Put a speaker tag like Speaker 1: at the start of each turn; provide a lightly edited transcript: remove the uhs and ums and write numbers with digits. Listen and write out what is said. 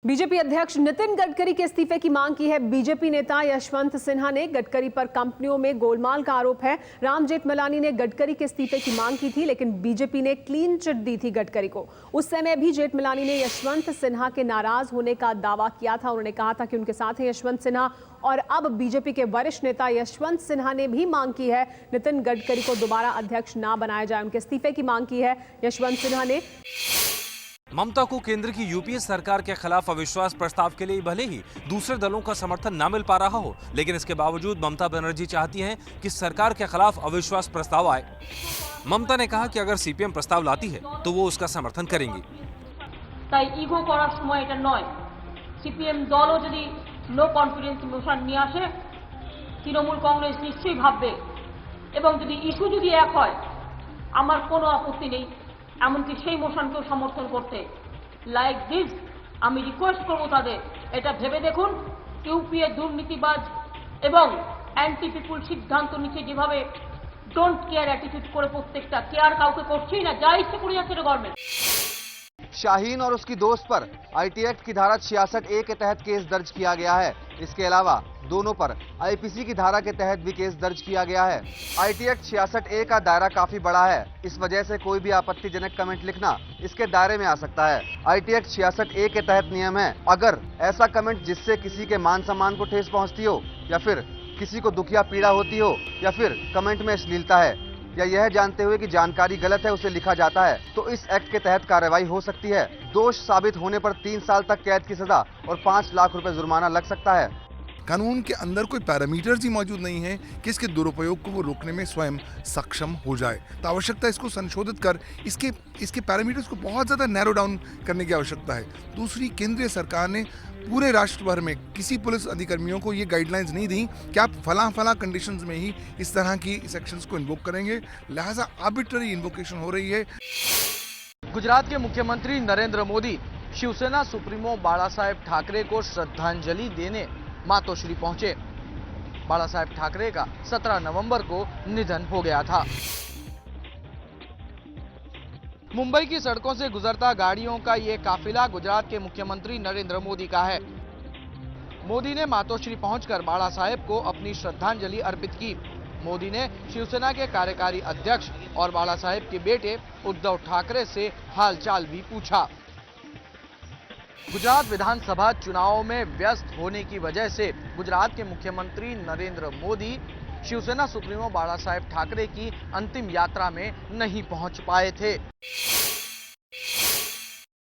Speaker 1: BJP अध्यक्ष नितिन गडकरी के इस्तीफे की मांग की है। बीजेपी नेता यशवंत सिन्हा ने गडकरी पर कंपनियों में गोलमाल का आरोप है। राम जेठमलानी ने गडकरी के इस्तीफे की मांग की थी, लेकिन बीजेपी ने क्लीन चिट दी थी गडकरी को। उस समय भी जेठमलानी ने यशवंत सिन्हा के नाराज होने का दावा किया था। उन्होंने कहा था कि उनके साथ है यशवंत सिन्हा। और अब बीजेपी के वरिष्ठ नेता यशवंत सिन्हा ने भी मांग की है नितिन गडकरी को दोबारा अध्यक्ष ना बनाया जाए, उनके इस्तीफे की मांग की है यशवंत सिन्हा ने।
Speaker 2: ममता को केंद्र की यूपीए सरकार के खिलाफ अविश्वास प्रस्ताव के लिए भले ही दूसरे दलों का समर्थन न मिल पा रहा हो, लेकिन इसके बावजूद ममता बनर्जी चाहती हैं कि सरकार के खिलाफ अविश्वास प्रस्ताव आए। ममता ने कहा कि अगर सीपीएम प्रस्ताव लाती है तो वो उसका समर्थन करेंगी।
Speaker 3: তাই ইগো করার সময় এটা নয়। সিপিএম দলও যদি নো কনফিডেন্স মোশন নিয়ে আসে, তৃণমূল কংগ্রেস নিশ্চয়ই ভাববে, এবং যদি ইস্যু যদি এক হয় আমার কোনো আপত্তি নেই এমনকি সেই মোশনকেও সমর্থন করতে। লাইক দিস আমি রিকোয়েস্ট করব তাদের এটা ভেবে দেখুন, ইউপিএ দুর্নীতিবাজ এবং অ্যান্টি পিপুল সিদ্ধান্ত নিচ্ছে যেভাবে ডোন্ট কেয়ার অ্যাটিটিউড করে প্রত্যেকটা কেয়ার কাউকে করছেই না, যা ইচ্ছে করে যাচ্ছে গভর্নমেন্ট।
Speaker 4: शाहीन और उसकी दोस्त पर आईटी एक्ट की धारा 66A के तहत केस दर्ज किया गया है। इसके अलावा दोनों पर आईपीसी की धारा के तहत भी केस दर्ज किया गया है। आईटी एक्ट 66A का दायरा काफी बड़ा है, इस वजह से कोई भी आपत्तिजनक कमेंट लिखना इसके दायरे में आ सकता है। आईटी एक्ट 66A के तहत नियम है, अगर ऐसा कमेंट जिससे किसी के मान सम्मान को ठेस पहुंचती हो, या फिर किसी को दुख या पीड़ा होती हो, या फिर कमेंट में अश्लीलता है, या यह जानते हुए कि जानकारी गलत है उसे लिखा जाता है, तो इस एक्ट के तहत कार्रवाई हो सकती है। दोष साबित होने पर 3 साल तक कैद की सजा और 5 लाख रुपए जुर्माना लग सकता है।
Speaker 5: कानून के अंदर कोई पैरामीटर्स ही मौजूद नहीं है कि इसके दुरुपयोग को वो रोकने में स्वयं सक्षम हो जाए, तो आवश्यकता इसको संशोधित कर इसके पैरामीटर्स को बहुत ज़्यादा नैरो डाउन करने की आवश्यकता है। दूसरी, केंद्रीय सरकार ने पूरे राष्ट्र भर में किसी पुलिस अधिकारियों को ये गाइडलाइंस नहीं दी कि आप फला कंडीशंस में ही इस तरह की सेक्शंस को इन्वोक करेंगे, लिहाजा आर्बिट्ररी इन्वोकेशन हो रही है।
Speaker 6: गुजरात के मुख्यमंत्री नरेंद्र मोदी शिवसेना सुप्रीमो बाला साहेब ठाकरे को श्रद्धांजलि देने मातोश्री पहुंचे। बाला साहेब ठाकरे का 17 नवंबर को निधन हो गया था। मुंबई की सड़कों से गुजरता गाड़ियों का ये काफिला गुजरात के मुख्यमंत्री नरेंद्र मोदी का है। मोदी ने मातोश्री पहुंचकर बाला साहेब को अपनी श्रद्धांजलि अर्पित की। मोदी ने शिवसेना के कार्यकारी अध्यक्ष और बाला साहेब के बेटे उद्धव ठाकरे से हालचाल भी पूछा। गुजरात विधानसभा चुनाव में व्यस्त होने की वजह से गुजरात के मुख्यमंत्री नरेंद्र मोदी शिवसेना सुप्रीमो बाला साहेब ठाकरे की अंतिम यात्रा में नहीं पहुंच पाए थे।